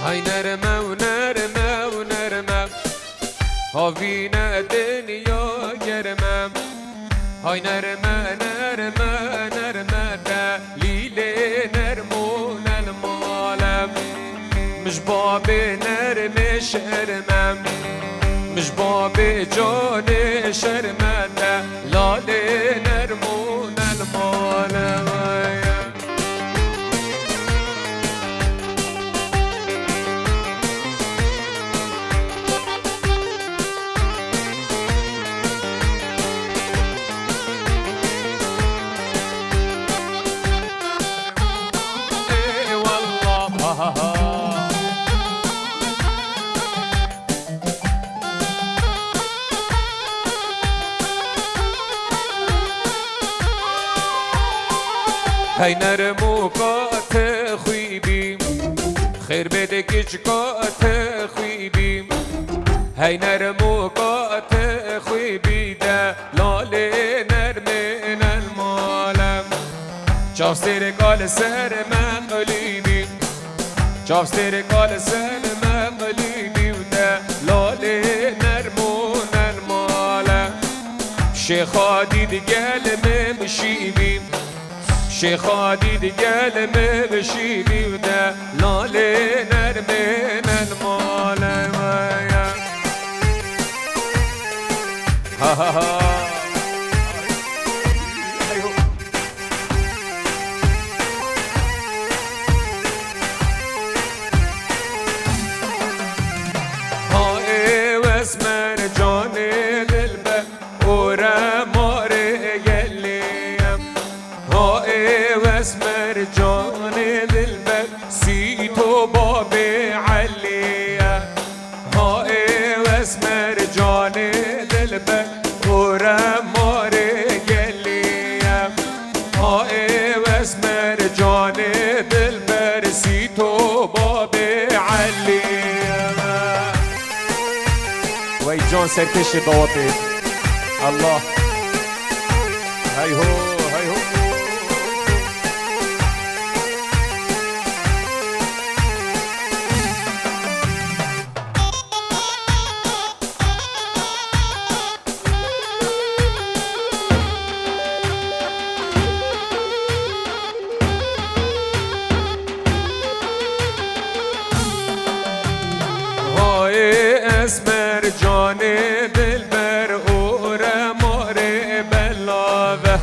هاي نرمة ونرمة ونرمة هافينا دنيا جرمة هاي نرمة نرمة نرمة دليلي نرمون المعالم مش بابي نرمي شرمة مش بابي جوني شرمة دلالي نرمون المعالم هاي نرمو قات خويبي خير بدك قات خويبي هاي نرمو قات خويبي دا لالي نرمين المالم شاف سير قال سر من قليبي شاف سير قال سر من قليبي ودا لالي نرمون المالم شيخ عديد قلم مشيبي شيخ عديد قلم بشيبي ودا لالي نرمين المال ويا ها ها ها هاي واسمر جاني للبا ورماري اسمر جاني للبك سيتو بابي عليا هاي واسمر جاني للبك ورماري قليا هاي واسمر جاني للبك سيتو بابي عليا وي جون سركش ضوطي الله هاي هو هاي هو اسمر جاني دلبر ورماري بلاوه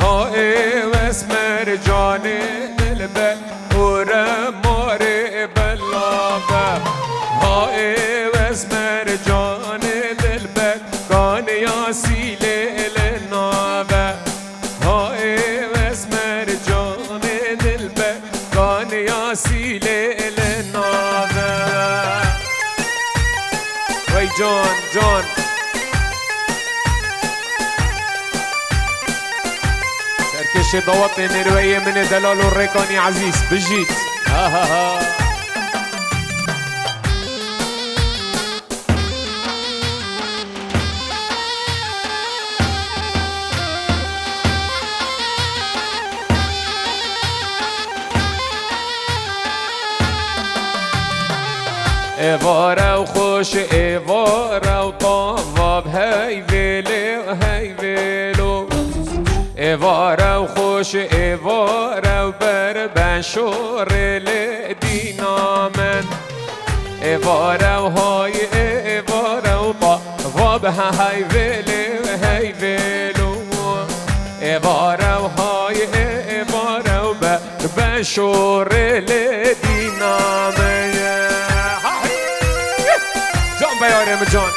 هاي واسمر جاني دلبر ورماري بلاوه هاي واسمر جاني دلبر كان ياسيلي للناوه هاي واسمر جاني دلبر كان ياسيلي للناوه وي جون جون سركش ضوطني نروية من دلال الريكاني عزيز بجيت ها ها ها ايوارا وخوش ايوارا وطواب هاي فيلي وهاي فيلو ايوارا وخوش ايوارا وبربان شور لدينامن ايوارا وهاي ايوارا وطواب هاي فيلي وهاي فيلو ايوارا وهاي ايوارا وبربان شور لدينامن بيارم جان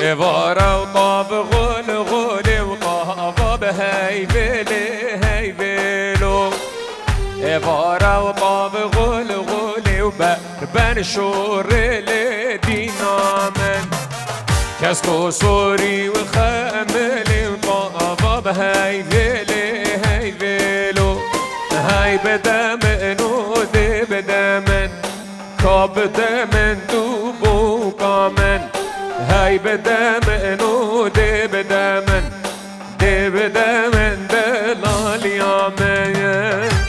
ايوارا وطاب غول غولي وطاب هاي فيلي هاي فيلو ايوارا وطاب غول غولي وبربان شور لدينامن شسكو سوري وخاملي وطابب هاي فيلو هاي بدا من ودي بدا من كابدا من دوبو كامن هاي بدا من ودي بدا من دي بدا من دلال يامن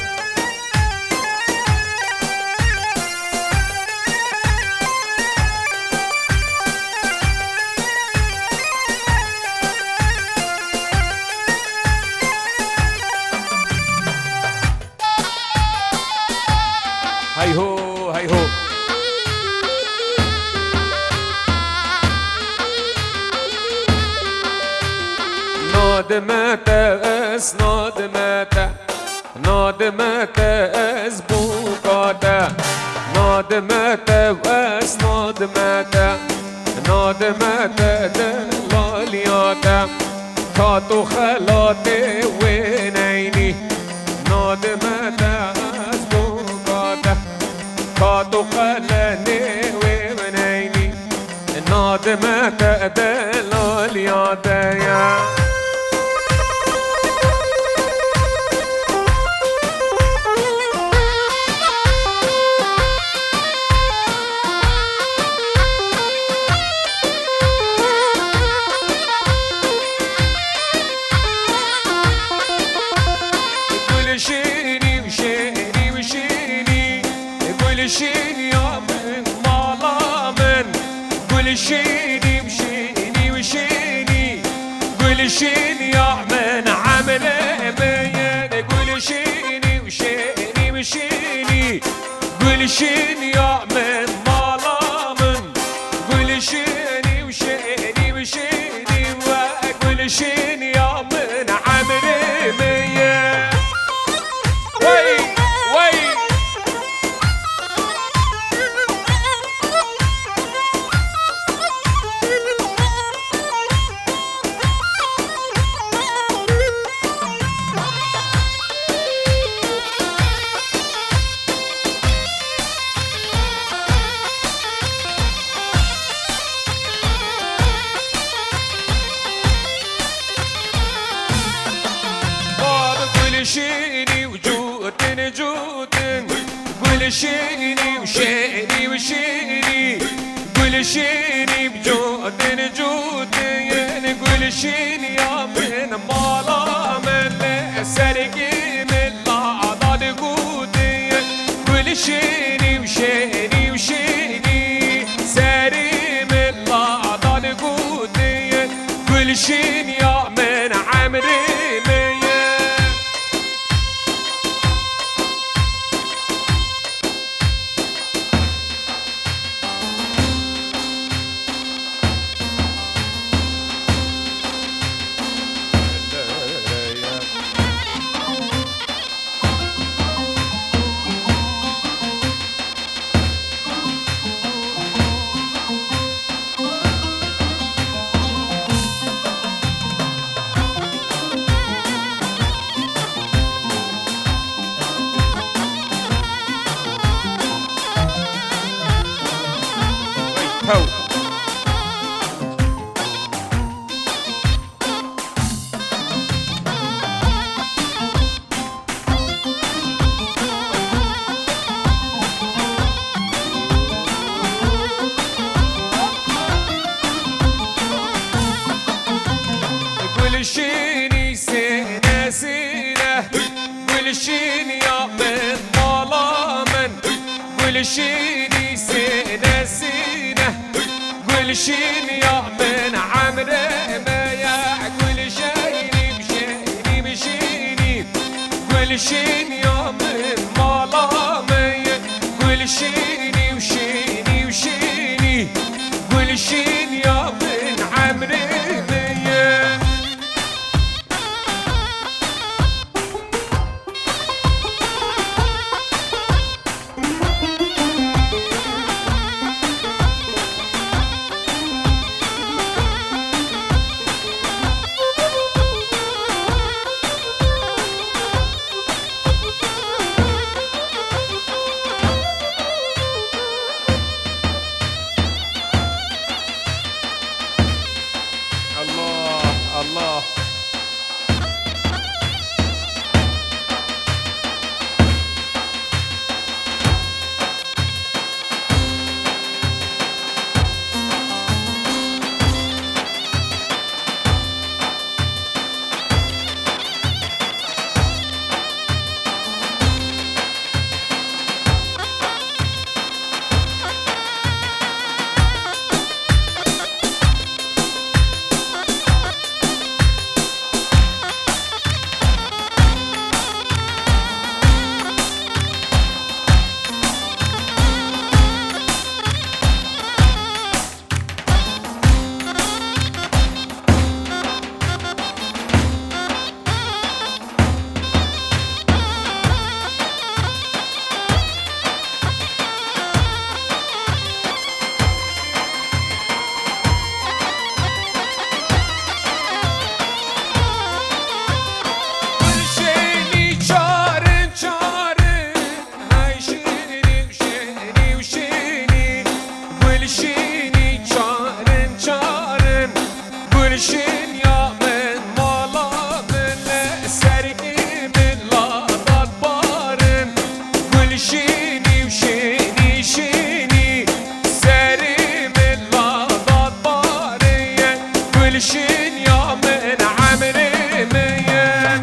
هاي هو هاي هو نادمت اس نادمت نادمت اس بوقاتا نادمت اس نادمت نادمت دلالياتا كاتو خلاتي وينيني نادمت اس بوقاتا كاتو خلاني وينيني نادمت دلالياتا يا شيني وشيني وشيني قول شيني يا من مالا من قول شيني وشيني وشيني قول شيني يا من عمل مين قول شيني وشيني وشيني قول شيني يا من مالا من قول شيني وشيني وشيني وقول شيني يا من عمل مين شيني وجودن جودن قول شيني وشيني وشيني قول شيني بجودن جودن قول شيني يا من مالا من سرقي من العضال قودن قول شيني وشيني وشيني ساري من العضال قودن قول شيني يا من عمري هو قول شيني سينا سينا قول شيني يا من ظلامن قول شيني سينا سينا قول شيني يا من عمري ما يا قول شيني بشيني بشيني قول شيني يا من ظلامن قول شيني وشيني وشيني قول شيني يا من عمري كلشين يا من عمري مين.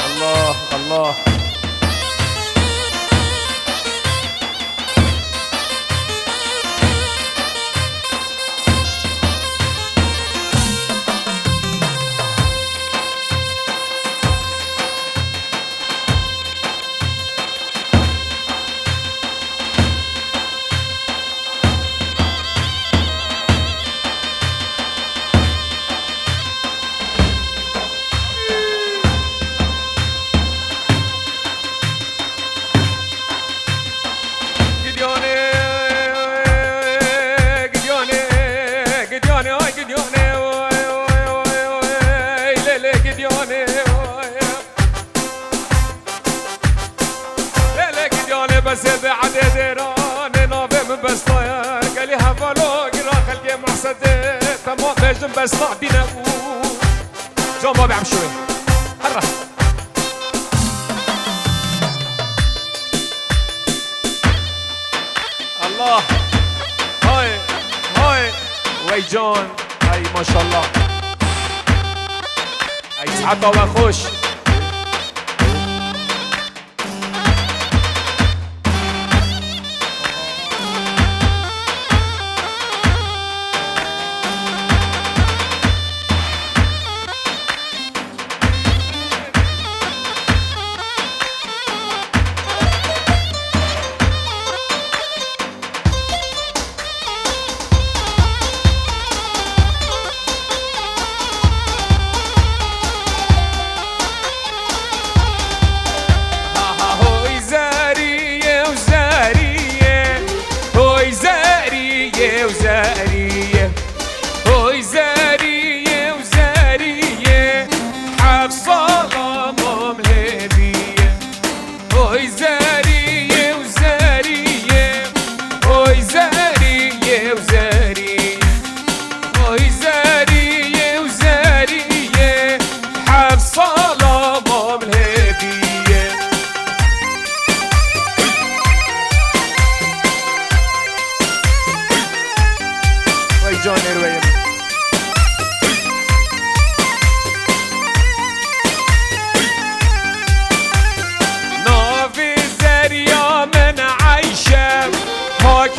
الله الله بس بعد دران نافم بس طايا قالي هفالو قرا خلقي محسد تمام بجم بس طعدينا جو ما بعم شوي هرا الله هاي هاي ويجون هاي ما شاء الله هاي سعادة وخوش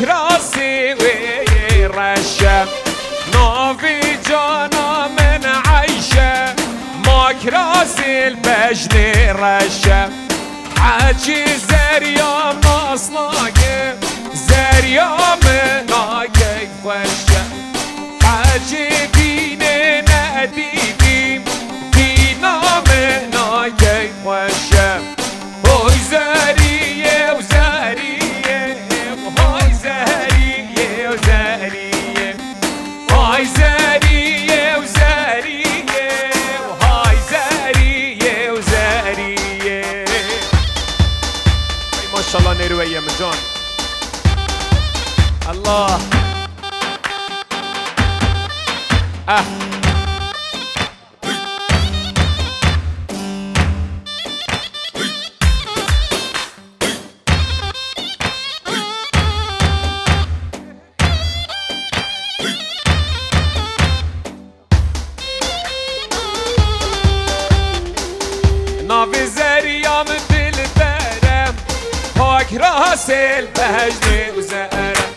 راسي ويرشم نوفي جانا من عيشه ماك راسي البجني رشم حاجي زريا مصناقي زريا مناقي وشم حاجي ديني ناديدي دينا مناقي وشم هوي زريا وزريا هاي زهرية وزهرية هاي زهرية وزهرية وهاي زهرية وزهرية ما شاء الله نروية من جون الله نافي زريا مثل البرم هاك راس البهجني وزهرة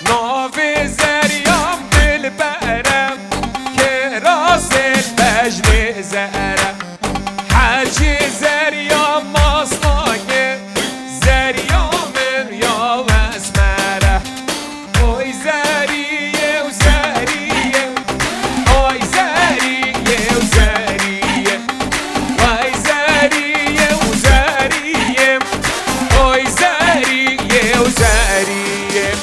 نافي زريا مثل البرم كراس البهجني زهرة حاجي زريا مصناقي زريا من يا مسمرة هاي زهرية وزهرية هاي زهرية وزهرية هاي زهرية وزهرية هاي زهرية وزهرية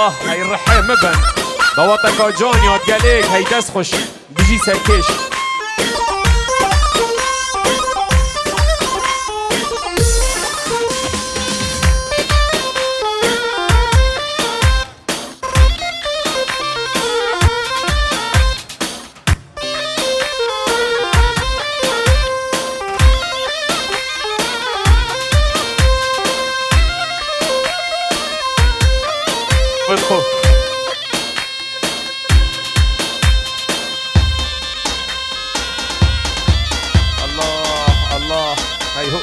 الله هاي الرحيم مبن ضوطك جوني وتقاليك هاي تسخش بيجي سركش الله الله هاي هو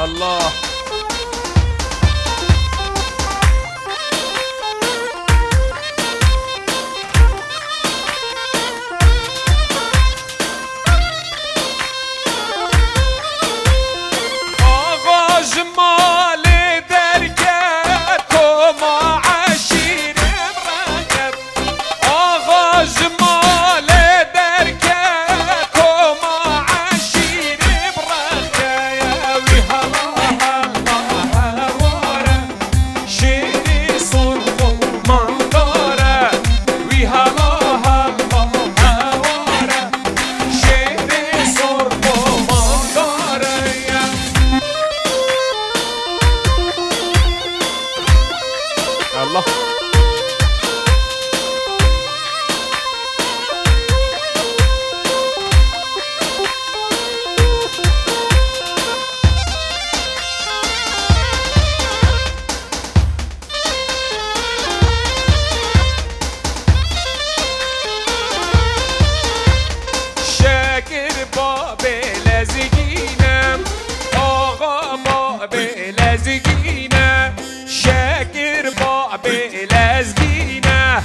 الله الله شاكر بابي لازقينا آقا بابي لازقينا شاكر بابي لازقينا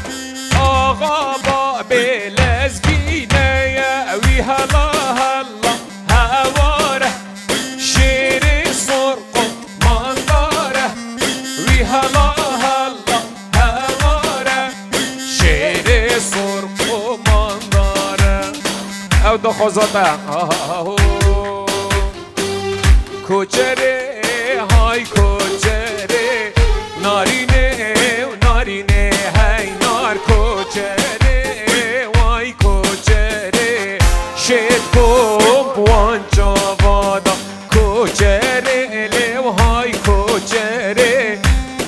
آقا بابي لازقينا يا وي هلا هلا هواره شيري صرق منظره وي هلا هلا هواره شيري صرق منظره او دو خوزاته کوچره های کوچره نارینه و نارینه های نار کوچره وای کوچره شد بوم وانجا وادا کوچره لیو های کوچره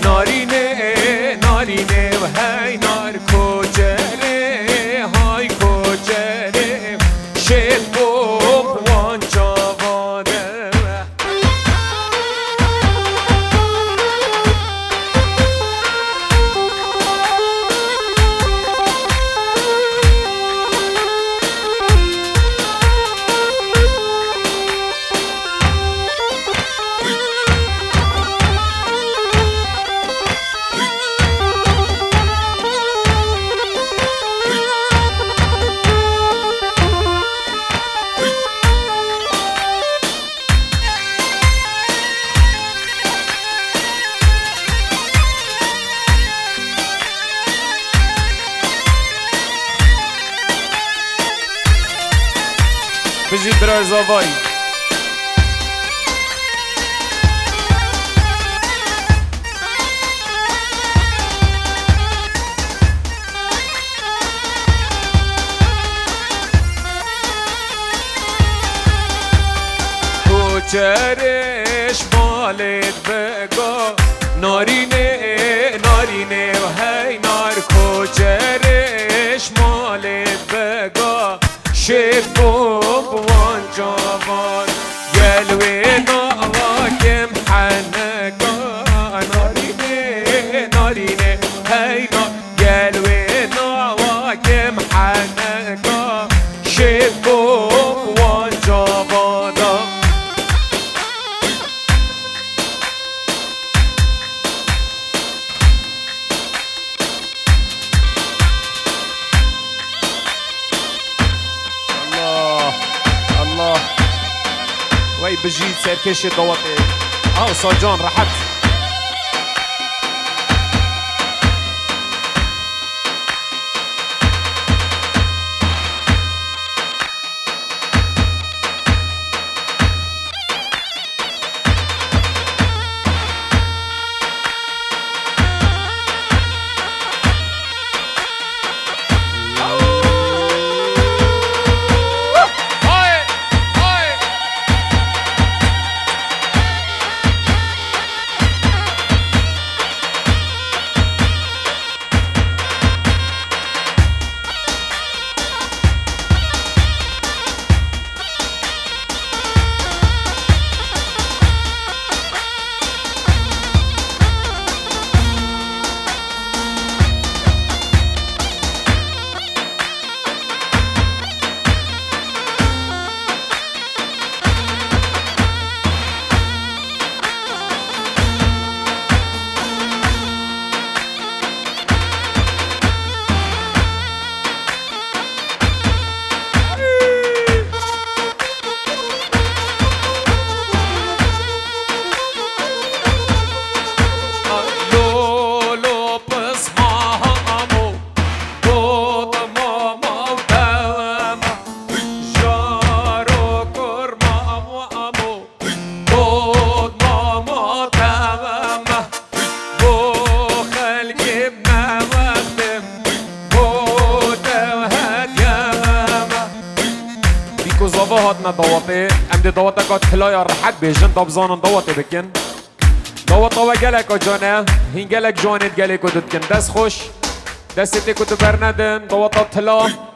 نارینه نارینه و های نار کوچره های کوچره شد بوم وانجا وادا بجید برای زاوایی کوچرش مالت بگا نارینه نارینه و هی نار کوچرش مالت بگا شد بوان جوان قلبي ناواكم حنقا ناريني ناريني هاي نار قلبي ناواكم حنقا شد بوان جوان. 1 سركش دوتي استاذ جان راحت هاتنا دوطي امدي دوطا قد حلايا رحت بيجن دبزان دوطي بكن دوطا وقالك جانا هين قالك جانت قالك ودتكن دس خوش دستي كنت برندن دوطا تلا